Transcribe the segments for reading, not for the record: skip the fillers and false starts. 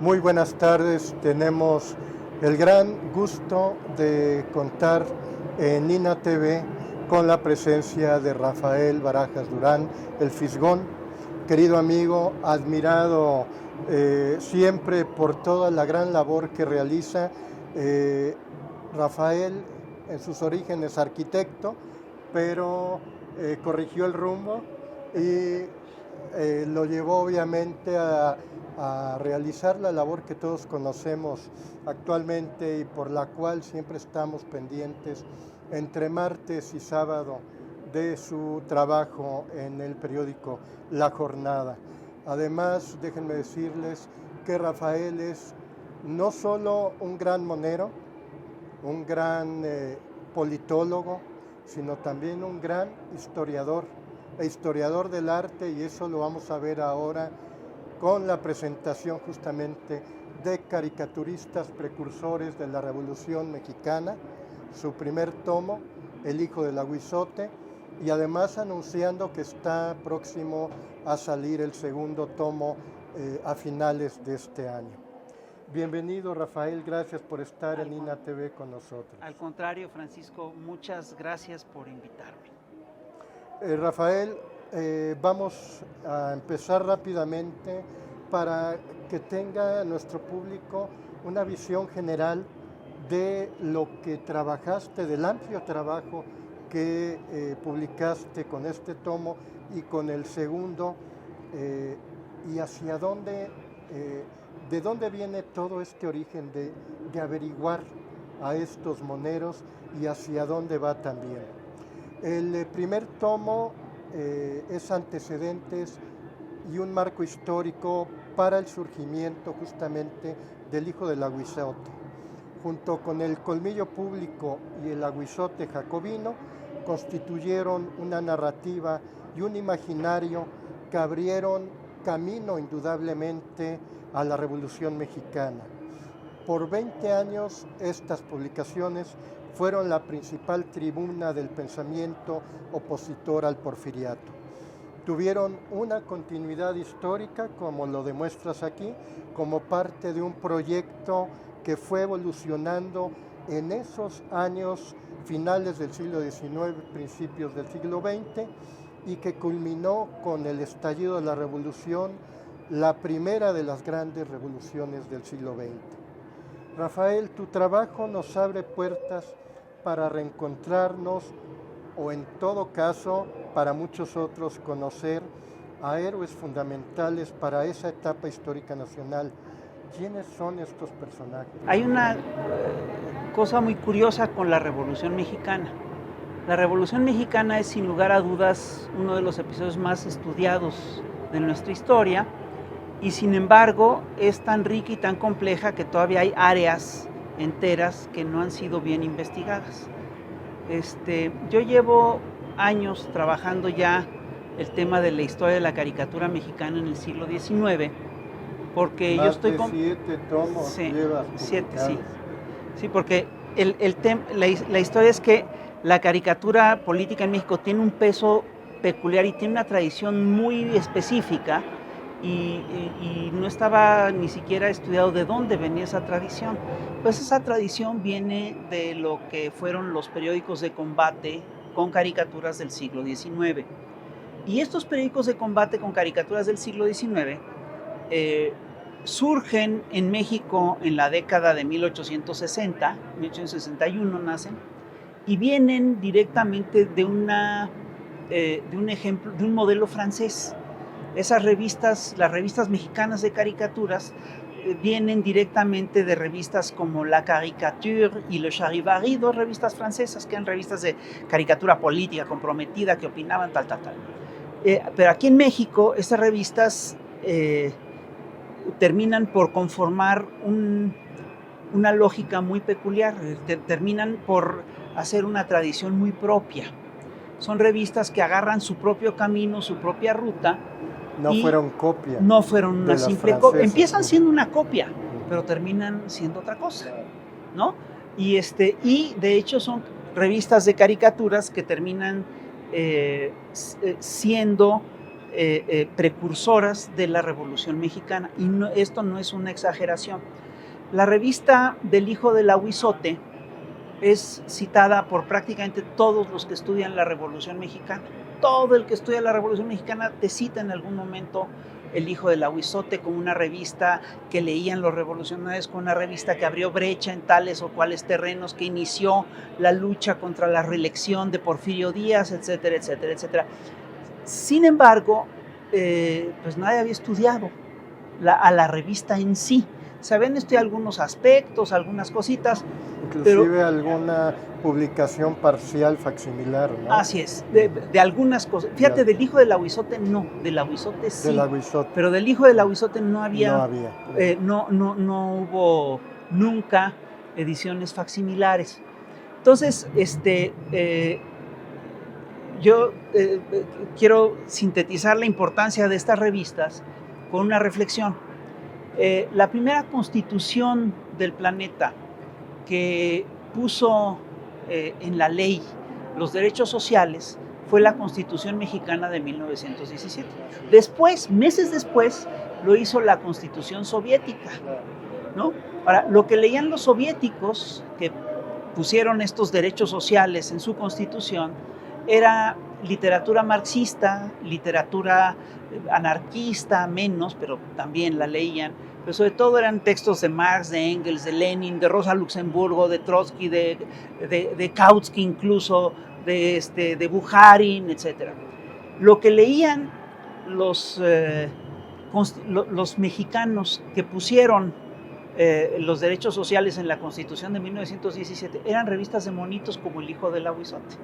Muy buenas tardes, tenemos el gran gusto de contar en Nina TV con la presencia de Rafael Barajas Durán, el Fisgón, querido amigo, admirado siempre por toda la gran labor que realiza. Rafael, en sus orígenes arquitecto, pero corrigió el rumbo y lo llevó obviamente a realizar la labor que todos conocemos actualmente y por la cual siempre estamos pendientes entre martes y sábado de su trabajo en el periódico La Jornada. Además, déjenme decirles que Rafael es no solo un gran monero, un gran politólogo, sino también un gran historiador del arte, y eso lo vamos a ver ahora con la presentación justamente de caricaturistas precursores de la Revolución Mexicana, su primer tomo, El hijo del aguizote, y además anunciando que está próximo a salir el segundo tomo a finales de este año. Bienvenido, Rafael, gracias por estar en Nina TV con nosotros. Al contrario, Francisco, muchas gracias por invitarme. Rafael, vamos a empezar rápidamente para que tenga nuestro público una visión general de lo que trabajaste, del amplio trabajo que publicaste con este tomo y con el segundo, y hacia dónde, de dónde viene todo este origen de averiguar a estos moneros y hacia dónde va también. El primer tomo es antecedentes y un marco histórico para el surgimiento justamente del hijo del aguizote. Junto con el colmillo público y el aguizote jacobino, constituyeron una narrativa y un imaginario que abrieron camino indudablemente a la Revolución Mexicana. Por 20 años estas publicaciones fueron la principal tribuna del pensamiento opositor al porfiriato. Tuvieron una continuidad histórica, como lo demuestras aquí, como parte de un proyecto que fue evolucionando en esos años finales del siglo XIX, principios del siglo XX, y que culminó con el estallido de la Revolución, la primera de las grandes revoluciones del siglo XX. Rafael, tu trabajo nos abre puertas para reencontrarnos o en todo caso, para muchos otros, conocer a héroes fundamentales para esa etapa histórica nacional. ¿Quiénes son estos personajes? Hay una cosa muy curiosa con la Revolución Mexicana. La Revolución Mexicana es sin lugar a dudas uno de los episodios más estudiados de nuestra historia y sin embargo es tan rica y tan compleja que todavía hay áreas enteras que no han sido bien investigadas. Yo llevo años trabajando ya el tema de la historia de la caricatura mexicana en el siglo XIX, porque Más yo estoy de 7 tomos sí, llevas 7, sí. publicados. Sí, porque la historia es que la caricatura política en México tiene un peso peculiar y tiene una tradición muy específica y no estaba ni siquiera estudiado de dónde venía esa tradición. Pues esa tradición viene de lo que fueron los periódicos de combate con caricaturas del siglo XIX. Y estos periódicos de combate con caricaturas del siglo XIX surgen en México en la década de 1860, 1861 nacen, y vienen directamente de un ejemplo, de un modelo francés. Esas revistas, las revistas mexicanas de caricaturas, vienen directamente de revistas como La Caricature y Le Charivari, dos revistas francesas que eran revistas de caricatura política comprometida, que opinaban tal. Pero aquí en México, estas revistas terminan por conformar una lógica muy peculiar, terminan por hacer una tradición muy propia. Son revistas que agarran su propio camino, su propia ruta. No fueron copia. No fueron una simple copia. Empiezan siendo una copia, pero terminan siendo otra cosa, ¿no? Y de hecho son revistas de caricaturas que terminan siendo precursoras de la Revolución Mexicana. Y esto no es una exageración. La revista del hijo del ahuizote es citada por prácticamente todos los que estudian la Revolución Mexicana. Todo el que estudia la Revolución Mexicana te cita en algún momento el hijo del ahuizote como una revista que leían los revolucionarios, como una revista que abrió brecha en tales o cuales terrenos, que inició la lucha contra la reelección de Porfirio Díaz, etcétera, etcétera, etcétera. Sin embargo, pues nadie había estudiado a la revista en sí. Se habían estudiado algunos aspectos, algunas cositas. Inclusive pero, alguna publicación parcial facsimilar, ¿no? Así es, de algunas cosas. Fíjate, del hijo del ahuizote no, del ahuizote sí. Del ahuizote. Pero del hijo del ahuizote no había. No no hubo nunca ediciones facsimilares. Entonces, yo quiero sintetizar la importancia de estas revistas con una reflexión. La primera constitución del planeta que puso en la ley los derechos sociales fue la Constitución Mexicana de 1917. Después, meses después, lo hizo la Constitución Soviética, ¿no? Ahora, lo que leían los soviéticos, que pusieron estos derechos sociales en su constitución, era literatura marxista, literatura anarquista, menos, pero también la leían. Pero sobre todo eran textos de Marx, de Engels, de Lenin, de Rosa Luxemburgo, de Trotsky, de Kautsky incluso, de Bukharin, etc. Lo que leían los mexicanos que pusieron los derechos sociales en la Constitución de 1917 eran revistas de monitos como El hijo del ahuizote.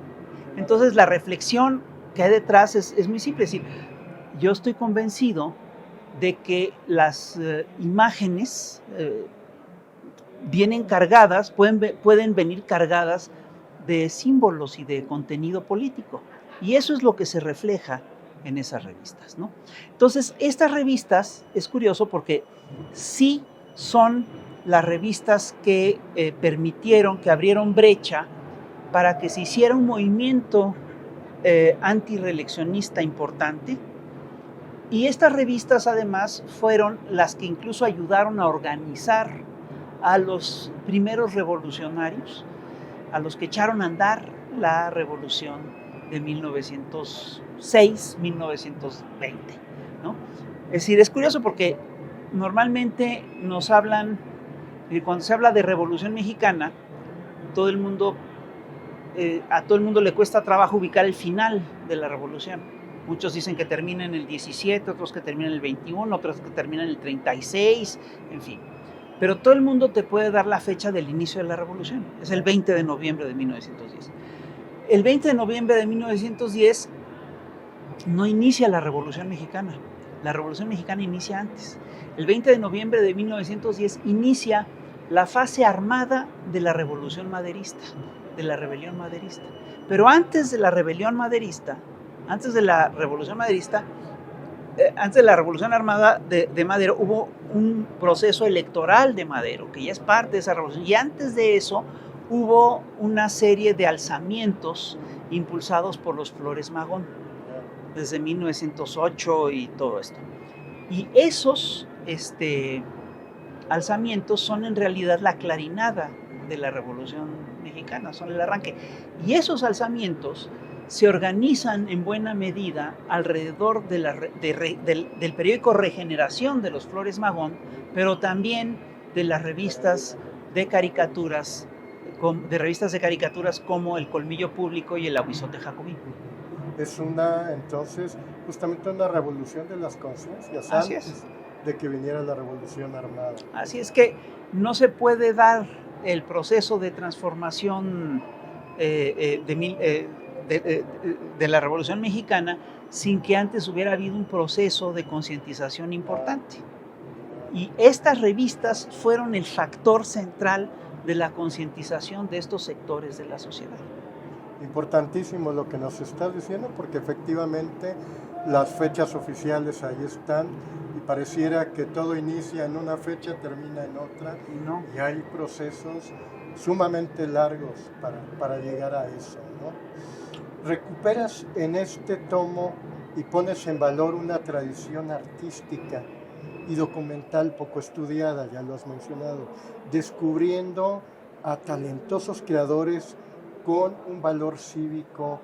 Entonces la reflexión que hay detrás es muy simple, es decir, yo estoy convencido de que las imágenes vienen cargadas, pueden venir cargadas de símbolos y de contenido político. Y eso es lo que se refleja en esas revistas, ¿no? Entonces, estas revistas, es curioso porque sí son las revistas que permitieron, que abrieron brecha para que se hiciera un movimiento antireeleccionista importante. Y estas revistas además fueron las que incluso ayudaron a organizar a los primeros revolucionarios, a los que echaron a andar la revolución de 1906-1920, ¿no? Es decir, es curioso porque normalmente nos hablan, cuando se habla de Revolución Mexicana, todo el mundo, a todo el mundo le cuesta trabajo ubicar el final de la revolución. Muchos dicen que termina en el 17, otros que termina en el 21, otros que termina en el 36, en fin. Pero todo el mundo te puede dar la fecha del inicio de la revolución. Es el 20 de noviembre de 1910. El 20 de noviembre de 1910 no inicia la Revolución Mexicana. La Revolución Mexicana inicia antes. El 20 de noviembre de 1910 inicia la fase armada de la Revolución Maderista, de la rebelión maderista. Pero antes de la rebelión maderista, antes de la Revolución Maderista, antes de la Revolución Armada de Madero, hubo un proceso electoral de Madero, que ya es parte de esa revolución. Y antes de eso, hubo una serie de alzamientos impulsados por los Flores Magón, desde 1908 y todo esto. Y esos alzamientos son en realidad la clarinada de la Revolución Mexicana, son el arranque. Y esos alzamientos se organizan en buena medida alrededor del periódico Regeneración de los Flores Magón, pero también de las revistas de caricaturas, como El Colmillo Público y El Ahuizote Jacobino. Es entonces, justamente una revolución de las conciencias antes de que viniera la revolución armada. Así es que no se puede dar el proceso de transformación de la Revolución Mexicana sin que antes hubiera habido un proceso de concientización importante. Y estas revistas fueron el factor central de la concientización de estos sectores de la sociedad. Importantísimo lo que nos estás diciendo, porque efectivamente las fechas oficiales ahí están y pareciera que todo inicia en una fecha, termina en otra, y hay procesos sumamente largos para llegar a eso, ¿no? Recuperas en este tomo y pones en valor una tradición artística y documental poco estudiada, ya lo has mencionado, descubriendo a talentosos creadores con un valor cívico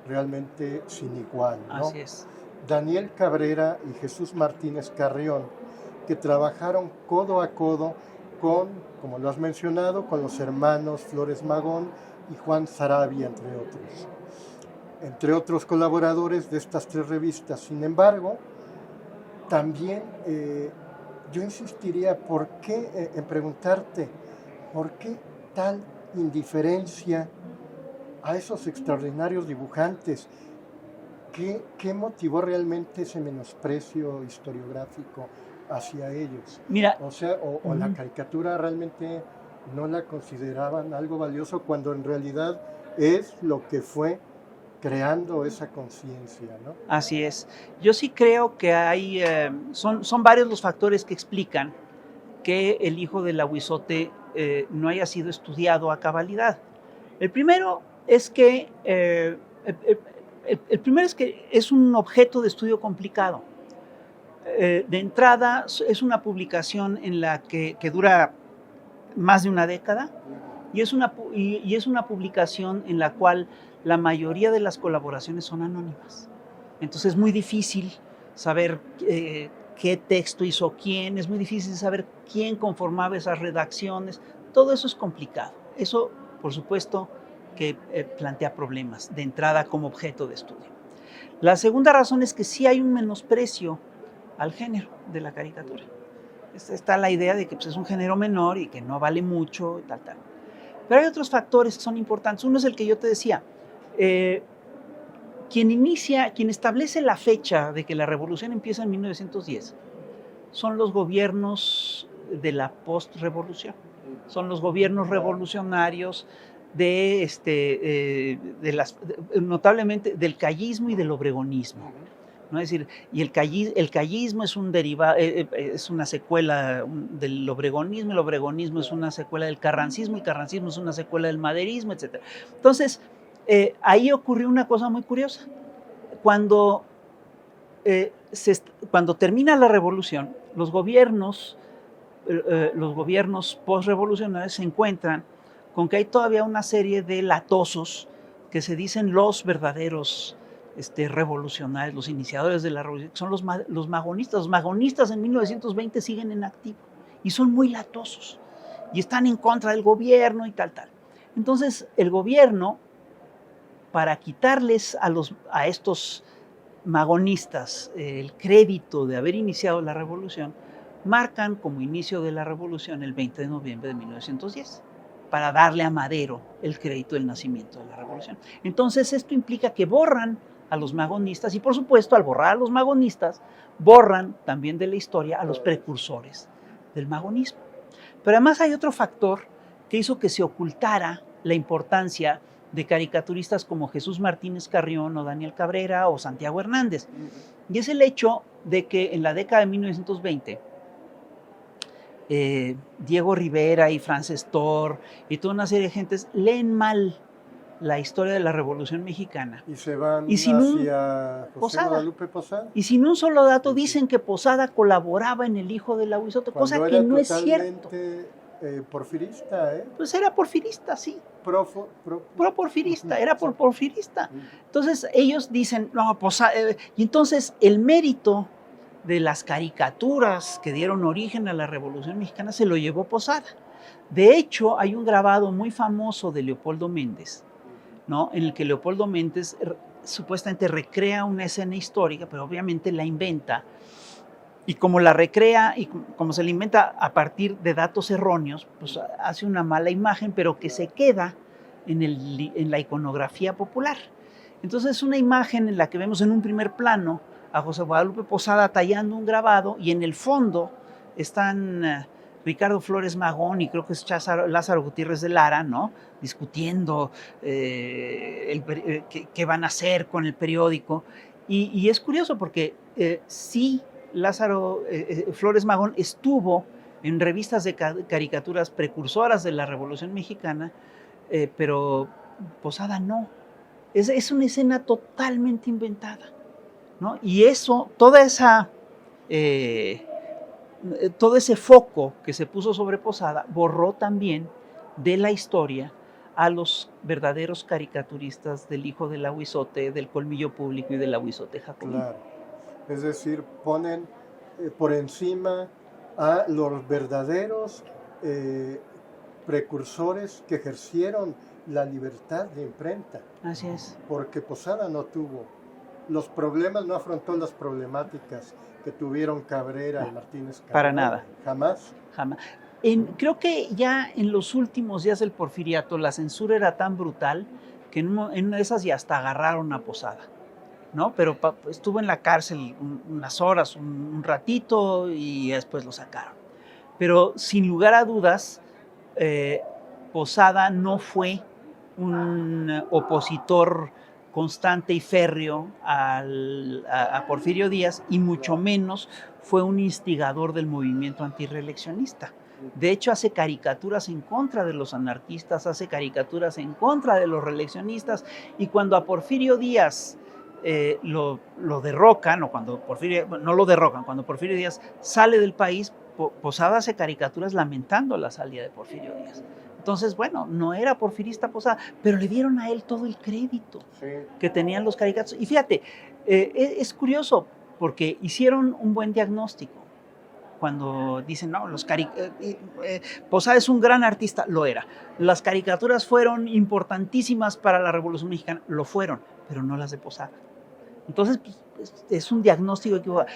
realmente sin igual, ¿no? Así es. Daniel Cabrera y Jesús Martínez Carrión, que trabajaron codo a codo con, como lo has mencionado, con los hermanos Flores Magón y Juan Sarabia, entre otros colaboradores de estas 3 revistas. Sin embargo, también yo insistiría en preguntarte, ¿por qué tal indiferencia a esos extraordinarios dibujantes? ¿Qué motivó realmente ese menosprecio historiográfico hacia ellos? Mira, o sea, o la caricatura realmente no la consideraban algo valioso cuando en realidad es lo que fue creando esa conciencia, ¿no? Así es. Yo sí creo que son varios los factores que explican que el hijo del Ahuizote no haya sido estudiado a cabalidad. El primero es que es un objeto de estudio complicado. De entrada, es una publicación en la que dura más de una década y es una publicación en la cual la mayoría de las colaboraciones son anónimas. Entonces es muy difícil saber qué texto hizo quién, es muy difícil saber quién conformaba esas redacciones. Todo eso es complicado. Eso, por supuesto, que plantea problemas de entrada como objeto de estudio. La segunda razón es que sí hay un menosprecio al género de la caricatura. Está la idea de que pues, es un género menor y que no vale mucho y tal. Pero hay otros factores que son importantes. Uno es el que yo te decía. Quien establece la fecha de que la revolución empieza en 1910 son los gobiernos de la postrevolución. Son los gobiernos revolucionarios notablemente del callismo y del obregonismo. ¿No? Es decir, y el callismo es un derivado, es una secuela del obregonismo, el obregonismo es una secuela del carrancismo, el carrancismo es una secuela del maderismo, etc. Entonces, ahí ocurrió una cosa muy curiosa. Cuando termina la revolución, los gobiernos postrevolucionarios se encuentran con que hay todavía una serie de latosos que se dicen los verdaderos revolucionarios, los iniciadores de la revolución, que son los magonistas. Los magonistas en 1920 siguen en activo y son muy latosos y están en contra del gobierno y tal. Entonces, el gobierno, para quitarles a estos magonistas el crédito de haber iniciado la revolución, marcan como inicio de la revolución el 20 de noviembre de 1910, para darle a Madero el crédito del nacimiento de la revolución. Entonces esto implica que borran a los magonistas y por supuesto al borrar a los magonistas, borran también de la historia a los precursores del magonismo. Pero además hay otro factor que hizo que se ocultara la importancia de caricaturistas como Jesús Martínez Carrión o Daniel Cabrera o Santiago Hernández. Y es el hecho de que en la década de 1920, Diego Rivera y Frances Torr y toda una serie de gentes leen mal la historia de la Revolución Mexicana. Y se van hacia José Guadalupe Posada. Y sin un solo dato dicen que Posada colaboraba en El hijo del Ahuizote, cosa que no es cierto. Porfirista, ¿eh? Pues era porfirista, sí. Pro-porfirista, era por porfirista. Entonces ellos dicen, no, Posada. Y entonces el mérito de las caricaturas que dieron origen a la Revolución Mexicana se lo llevó Posada. De hecho, hay un grabado muy famoso de Leopoldo Méndez, ¿no? En el que Leopoldo Méndez supuestamente recrea una escena histórica, pero obviamente la inventa. Y como la recrea y como se la inventa a partir de datos erróneos, pues hace una mala imagen, pero que se queda en la iconografía popular. Entonces es una imagen en la que vemos en un primer plano a José Guadalupe Posada tallando un grabado y en el fondo están Ricardo Flores Magón y creo que es Lázaro Gutiérrez de Lara, ¿no? Discutiendo qué van a hacer con el periódico. Y es curioso porque sí, Lázaro Flores Magón estuvo en revistas de caricaturas precursoras de la Revolución Mexicana, pero Posada no. Es una escena totalmente inventada. ¿no? Y todo ese foco que se puso sobre Posada borró también de la historia a los verdaderos caricaturistas del hijo del Ahuizote, del Colmillo Público y del Ahuizote Jacobino. Claro. Es decir, ponen por encima a los verdaderos precursores que ejercieron la libertad de imprenta. Así es. Porque Posada no tuvo los problemas, no afrontó las problemáticas que tuvieron Cabrera y Martínez Cabrera. Para nada. Jamás. Jamás. Creo que ya en los últimos días del Porfiriato la censura era tan brutal que en una de esas ya hasta agarraron a Posada, ¿no? Pero estuvo en la cárcel unas horas, un ratito y después lo sacaron. Pero sin lugar a dudas, Posada no fue un opositor constante y férreo a Porfirio Díaz y mucho menos fue un instigador del movimiento antirreeleccionista. De hecho, hace caricaturas en contra de los anarquistas, hace caricaturas en contra de los reeleccionistas, y cuando a Porfirio Díaz lo derrocan, o cuando no lo derrocan, cuando Porfirio Díaz sale del país, Posada hace caricaturas lamentando la salida de Porfirio Díaz. Entonces, bueno, no era porfirista Posada, pero le dieron a él todo el crédito que tenían los caricaturas. Y fíjate, es curioso, porque hicieron un buen diagnóstico. Cuando dicen, no, Posada es un gran artista, lo era. Las caricaturas fueron importantísimas para la Revolución Mexicana, lo fueron, pero no las de Posada. Entonces, pues, es un diagnóstico equivocado.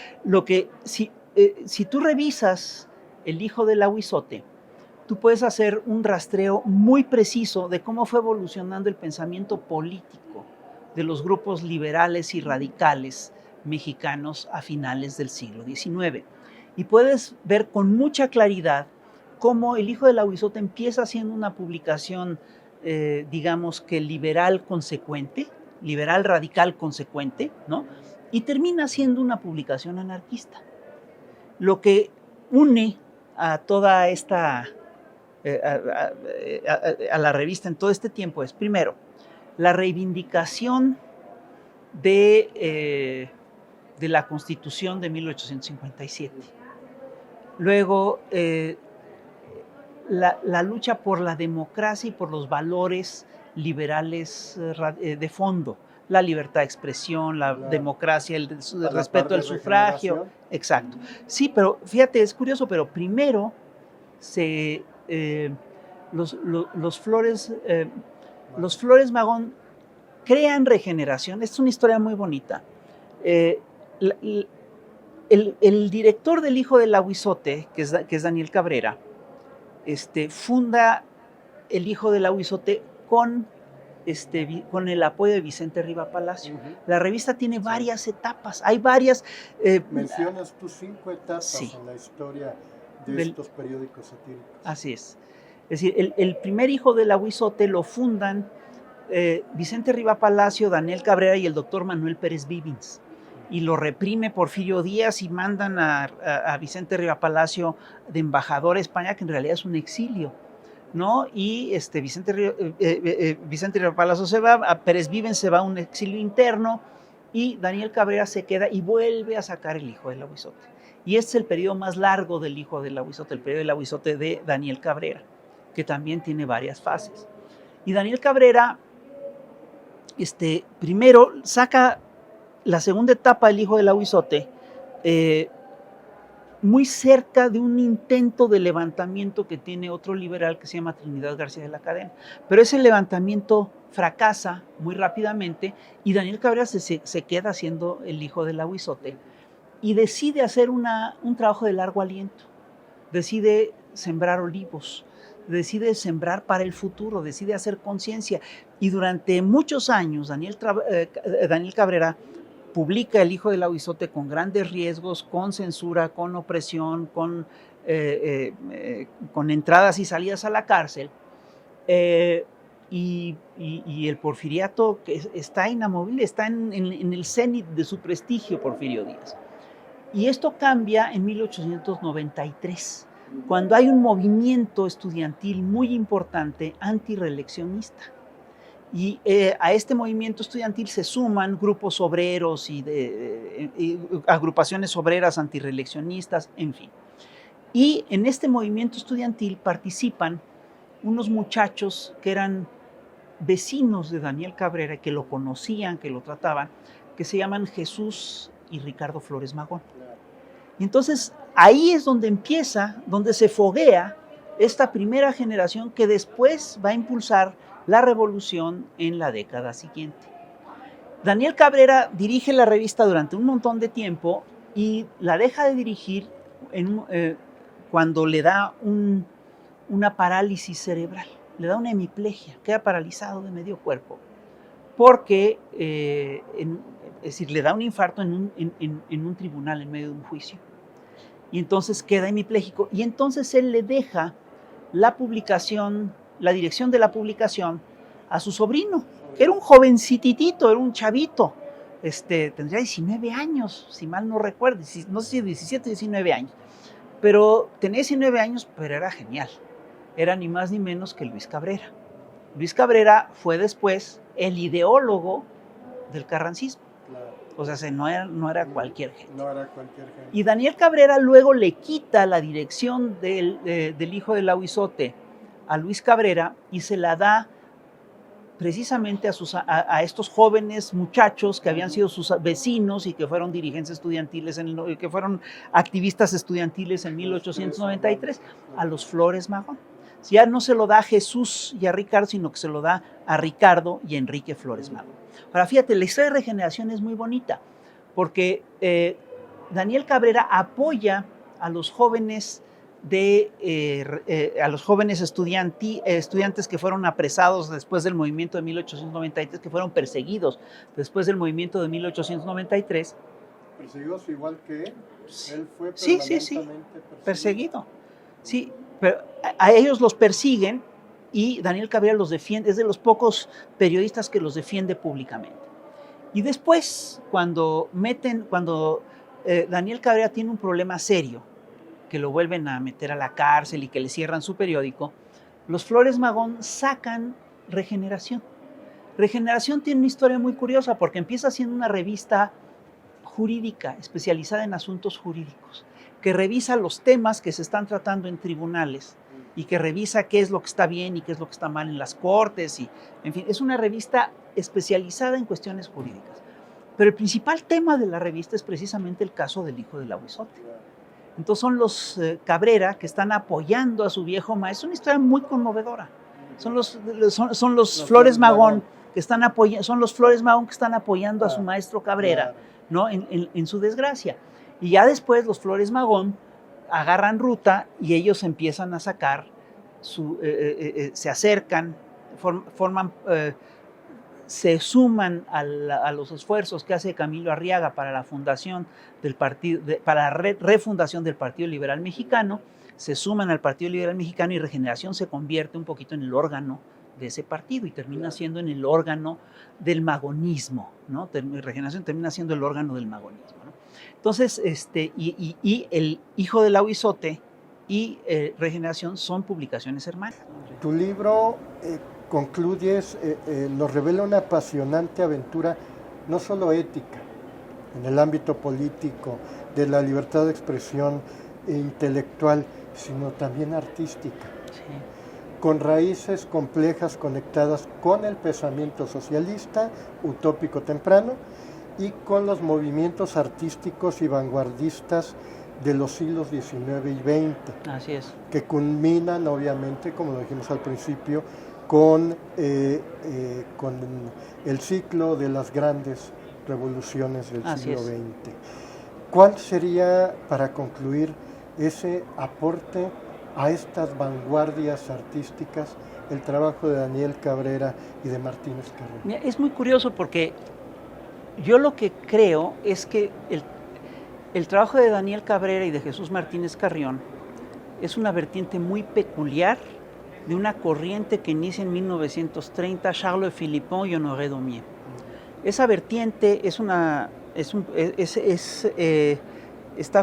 Si tú revisas El hijo del Ahuizote, tú puedes hacer un rastreo muy preciso de cómo fue evolucionando el pensamiento político de los grupos liberales y radicales mexicanos a finales del siglo XIX. Y puedes ver con mucha claridad cómo El hijo del Ahuizote empieza siendo una publicación, digamos que liberal consecuente, liberal radical consecuente, ¿no? Y termina siendo una publicación anarquista. Lo que une a toda esta, a la revista en todo este tiempo es, primero, la reivindicación de la Constitución de 1857. Luego, la lucha por la democracia y por los valores liberales de fondo, la libertad de expresión, la democracia, el respeto al sufragio. Exacto. Sí, pero fíjate, es curioso, pero primero los Flores Magón crean regeneración. Esta es una historia muy bonita. El director del Hijo del Ahuizote, que es Daniel Cabrera, funda el Hijo del Ahuizote con el apoyo de Vicente Riva Palacio. La revista tiene varias etapas, hay varias... Mencionas tú 5 etapas en la historia de estos periódicos satíricos. Así es. Es decir, el primer Hijo del Ahuizote lo fundan Vicente Riva Palacio, Daniel Cabrera y el doctor Manuel Pérez Vivins. Y lo reprime Porfirio Díaz y mandan a Vicente Riva Palacio de embajador a España, que en realidad es un exilio, ¿no? Y Vicente Riva Palacio se va, a Pérez Vivens se va a un exilio interno y Daniel Cabrera se queda y vuelve a sacar El Hijo del Ahuizote. Y este es el periodo más largo del Hijo del Ahuizote, el periodo del Ahuizote de Daniel Cabrera, que también tiene varias fases. Y Daniel Cabrera, primero saca la segunda etapa del Hijo del Ahuizote, muy cerca de un intento de levantamiento que tiene otro liberal que se llama Trinidad García de la Cadena. Pero ese levantamiento fracasa muy rápidamente y Daniel Cabrera se queda haciendo El Hijo del Ahuizote y decide hacer un trabajo de largo aliento. Decide sembrar olivos, decide sembrar para el futuro, decide hacer conciencia. Y durante muchos años Daniel Cabrera publica El Hijo del Ahuizote con grandes riesgos, con censura, con opresión, con entradas y salidas a la cárcel. Y el porfiriato que está inamovible, está en el cenit de su prestigio, Porfirio Díaz. Y esto cambia en 1893, cuando hay un movimiento estudiantil muy importante antirreeleccionista. Y a este movimiento estudiantil se suman grupos obreros y agrupaciones obreras antirreeleccionistas, en fin. Y en este movimiento estudiantil participan unos muchachos que eran vecinos de Daniel Cabrera, que lo conocían, que lo trataban, que se llaman Jesús y Ricardo Flores Magón. Y entonces ahí es donde empieza, donde se foguea esta primera generación que después va a impulsar la revolución en la década siguiente. Daniel Cabrera dirige la revista durante un montón de tiempo y la deja de dirigir cuando le da una parálisis cerebral, le da una hemiplegia, queda paralizado de medio cuerpo, porque es decir, le da un infarto en un tribunal, en medio de un juicio, y entonces queda hemipléjico, y entonces él le deja la publicación, la dirección de la publicación a su sobrino, que era un jovencitito, era un chavito, tendría 19 años, si mal no recuerdo, no sé si 17 o 19 años, pero tenía 19 años, pero era genial, era ni más ni menos que Luis Cabrera. Luis Cabrera fue después el ideólogo del carrancismo. Claro. O sea, no era cualquier gente. No era cualquier gente. Y Daniel Cabrera luego le quita la dirección del hijo de Lauizote a Luis Cabrera y se la da precisamente a estos jóvenes muchachos que habían sido sus vecinos y que fueron dirigentes estudiantiles, que fueron activistas estudiantiles en 1893, a los Flores Magón. Ya no se lo da a Jesús y a Ricardo, sino que se lo da a Ricardo y Enrique Flores Magón. Ahora, fíjate, la historia de Regeneración es muy bonita, porque Daniel Cabrera apoya a los jóvenes estudiantes que fueron apresados después del movimiento de 1893, que fueron perseguidos después del movimiento de 1893. ¿Perseguidos igual que él? Él fue perseguido. Sí, pero a ellos los persiguen y Daniel Cabrera los defiende, es de los pocos periodistas que los defiende públicamente. Y después, cuando Daniel Cabrera tiene un problema serio, que lo vuelven a meter a la cárcel y que le cierran su periódico, los Flores Magón sacan Regeneración. Regeneración tiene una historia muy curiosa porque empieza siendo una revista jurídica, especializada en asuntos jurídicos, que revisa los temas que se están tratando en tribunales y que revisa qué es lo que está bien y qué es lo que está mal en las cortes. Y, en fin, es una revista especializada en cuestiones jurídicas. Pero el principal tema de la revista es precisamente el caso del hijo de Lauizote. Entonces son los Cabrera que están apoyando a su viejo maestro. Es una historia muy conmovedora. Son los Flores Magón que están apoyando a su maestro Cabrera, ¿no? en su desgracia. Y ya después los Flores Magón agarran ruta y ellos empiezan a sacar, se acercan, se suman a los esfuerzos que hace Camilo Arriaga para la fundación del partido, para la refundación del Partido Liberal Mexicano, se suman al Partido Liberal Mexicano y Regeneración se convierte un poquito en el órgano de ese partido y termina siendo en el órgano del magonismo, ¿no? Regeneración termina siendo el órgano del magonismo, ¿no? Entonces, y el hijo de Lauizote y Regeneración son publicaciones hermanas. Tu libro concluyes, nos revela una apasionante aventura, no solo ética, en el ámbito político, de la libertad de expresión intelectual, sino también artística, sí, con raíces complejas conectadas con el pensamiento socialista, utópico temprano, y con los movimientos artísticos y vanguardistas de los siglos XIX y XX. Así es. Que culminan, obviamente, como lo dijimos al principio, con el ciclo de las grandes revoluciones del siglo XX. ¿Cuál sería, para concluir, ese aporte a estas vanguardias artísticas, el trabajo de Daniel Cabrera y de Martínez Carrión? Es muy curioso porque yo lo que creo es que el trabajo de Daniel Cabrera y de Jesús Martínez Carrión es una vertiente muy peculiar de una corriente que inicia en 1930, Charles Philippon y Honoré Daumier. Esa vertiente está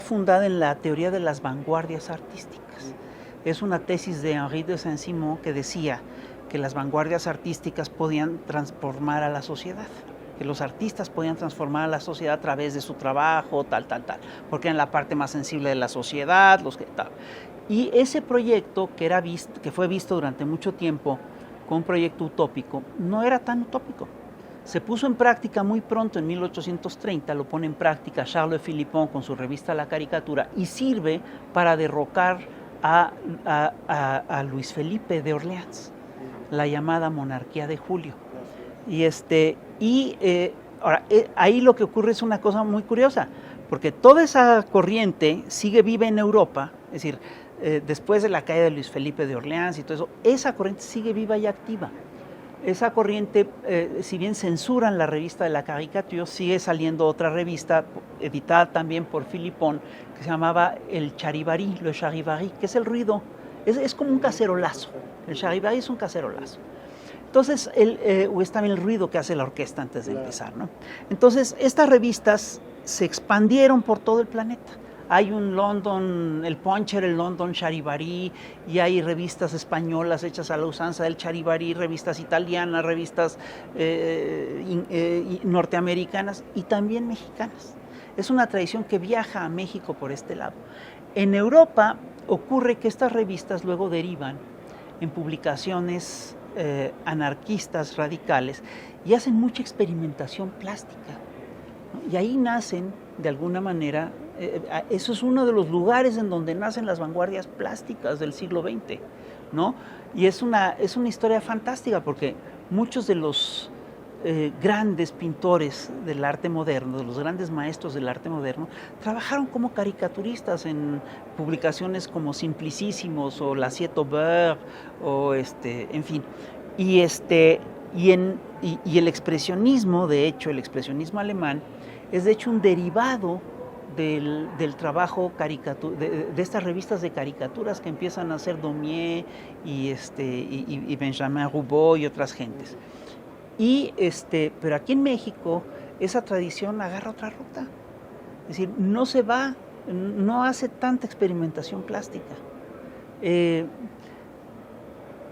fundada en la teoría de las vanguardias artísticas. Es una tesis de Henri de Saint-Simon que decía que las vanguardias artísticas podían transformar a la sociedad, que los artistas podían transformar a la sociedad a través de su trabajo, tal, porque eran la parte más sensible de la sociedad, tal. Y ese proyecto que fue visto durante mucho tiempo como un proyecto utópico, no era tan utópico. Se puso en práctica muy pronto, en 1830, lo pone en práctica Charles de Philippon con su revista La Caricatura, y sirve para derrocar a Luis Felipe de Orleans, la llamada monarquía de Julio. Ahora, ahí lo que ocurre es una cosa muy curiosa, porque toda esa corriente sigue viva en Europa, es decir, después de la caída de Luis Felipe de Orleans y todo eso, esa corriente sigue viva y activa. Esa corriente, si bien censuran la revista de La Caricature, sigue saliendo otra revista, editada también por Philippon, que se llamaba el Charivari, le Charivari, que es el ruido, es como un cacerolazo. El Charivari es un cacerolazo. Entonces, es también el ruido que hace la orquesta antes de empezar, ¿no? Entonces, estas revistas se expandieron por todo el planeta. Hay el Puncher, el London Charivari, y hay revistas españolas hechas a la usanza del Charivari, revistas italianas, revistas norteamericanas y también mexicanas. Es una tradición que viaja a México por este lado. En Europa ocurre que estas revistas luego derivan en publicaciones anarquistas radicales y hacen mucha experimentación plástica, ¿no? Y ahí nacen, de alguna manera, eso es uno de los lugares en donde nacen las vanguardias plásticas del siglo XX, ¿no? Y es una historia fantástica, porque muchos de los grandes pintores del arte moderno, de los grandes maestros del arte moderno, trabajaron como caricaturistas en publicaciones como Simplicísimos o L'Assiette au beurre, o en fin. Y el expresionismo, de hecho, el expresionismo alemán, es de hecho un derivado del trabajo de estas revistas de caricaturas que empiezan a hacer Daumier y Benjamin Roubaud y otras gentes. Pero aquí en México esa tradición agarra otra ruta. Es decir, no hace tanta experimentación plástica.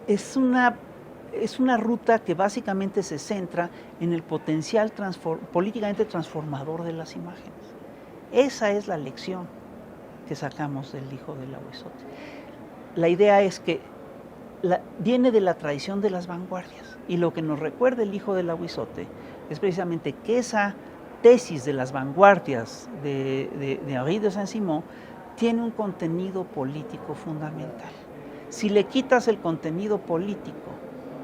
Es una ruta que básicamente se centra en el potencial políticamente transformador de las imágenes. Esa es la lección que sacamos del Hijo del Lahuizote. La idea es que viene de la tradición de las vanguardias, y lo que nos recuerda el Hijo del Lahuizote es precisamente que esa tesis de las vanguardias de Henri de Saint-Simon tiene un contenido político fundamental. Si le quitas el contenido político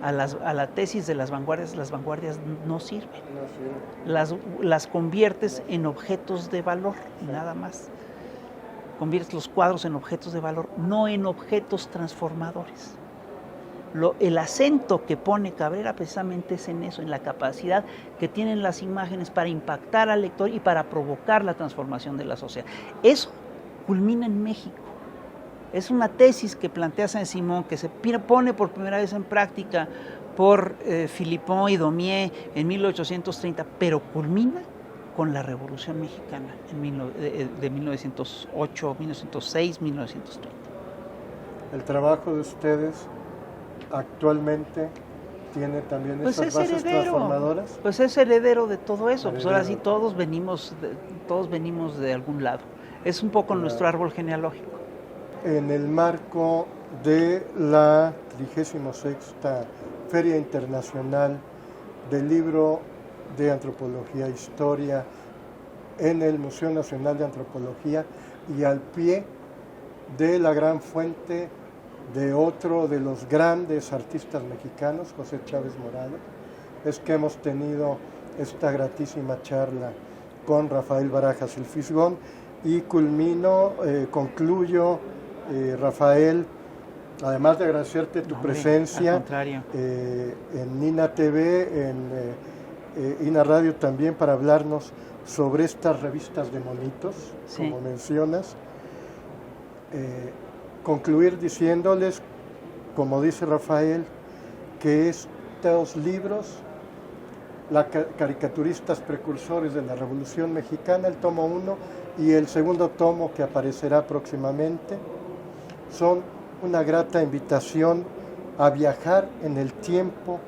a la tesis de las vanguardias no sirven. Las conviertes en objetos de valor, nada más. Conviertes los cuadros en objetos de valor, no en objetos transformadores. El acento que pone Cabrera precisamente es en eso, en la capacidad que tienen las imágenes para impactar al lector y para provocar la transformación de la sociedad. Eso culmina en México. Es una tesis que plantea Saint-Simon, que se pone por primera vez en práctica por Philippon y Daumier en 1830, pero culmina con la Revolución Mexicana de 1908, 1906, 1930. El trabajo de ustedes actualmente tiene también esas bases transformadoras. Pues es heredero de todo eso. Pues ahora sí todos venimos de algún lado. Es un poco nuestro árbol genealógico. En el marco de la 36ª Feria Internacional del Libro de Antropología e Historia en el Museo Nacional de Antropología, y al pie de la gran fuente de otro de los grandes artistas mexicanos, José Chávez Morales, es que hemos tenido esta gratísima charla con Rafael Barajas el Fisgón, y concluyo, Rafael, además de agradecerte tu presencia en INA TV, en INA Radio también, para hablarnos sobre estas revistas de monitos, sí, como mencionas. Concluir diciéndoles, como dice Rafael, que estos libros, caricaturistas precursores de la Revolución Mexicana, el tomo 1 y el segundo tomo que aparecerá próximamente, son una grata invitación a viajar en el tiempo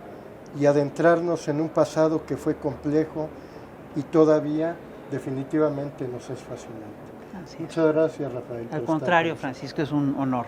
y adentrarnos en un pasado que fue complejo y todavía definitivamente nos es fascinante. Así es. Muchas gracias, Rafael. Al contrario, Francisco, es un honor.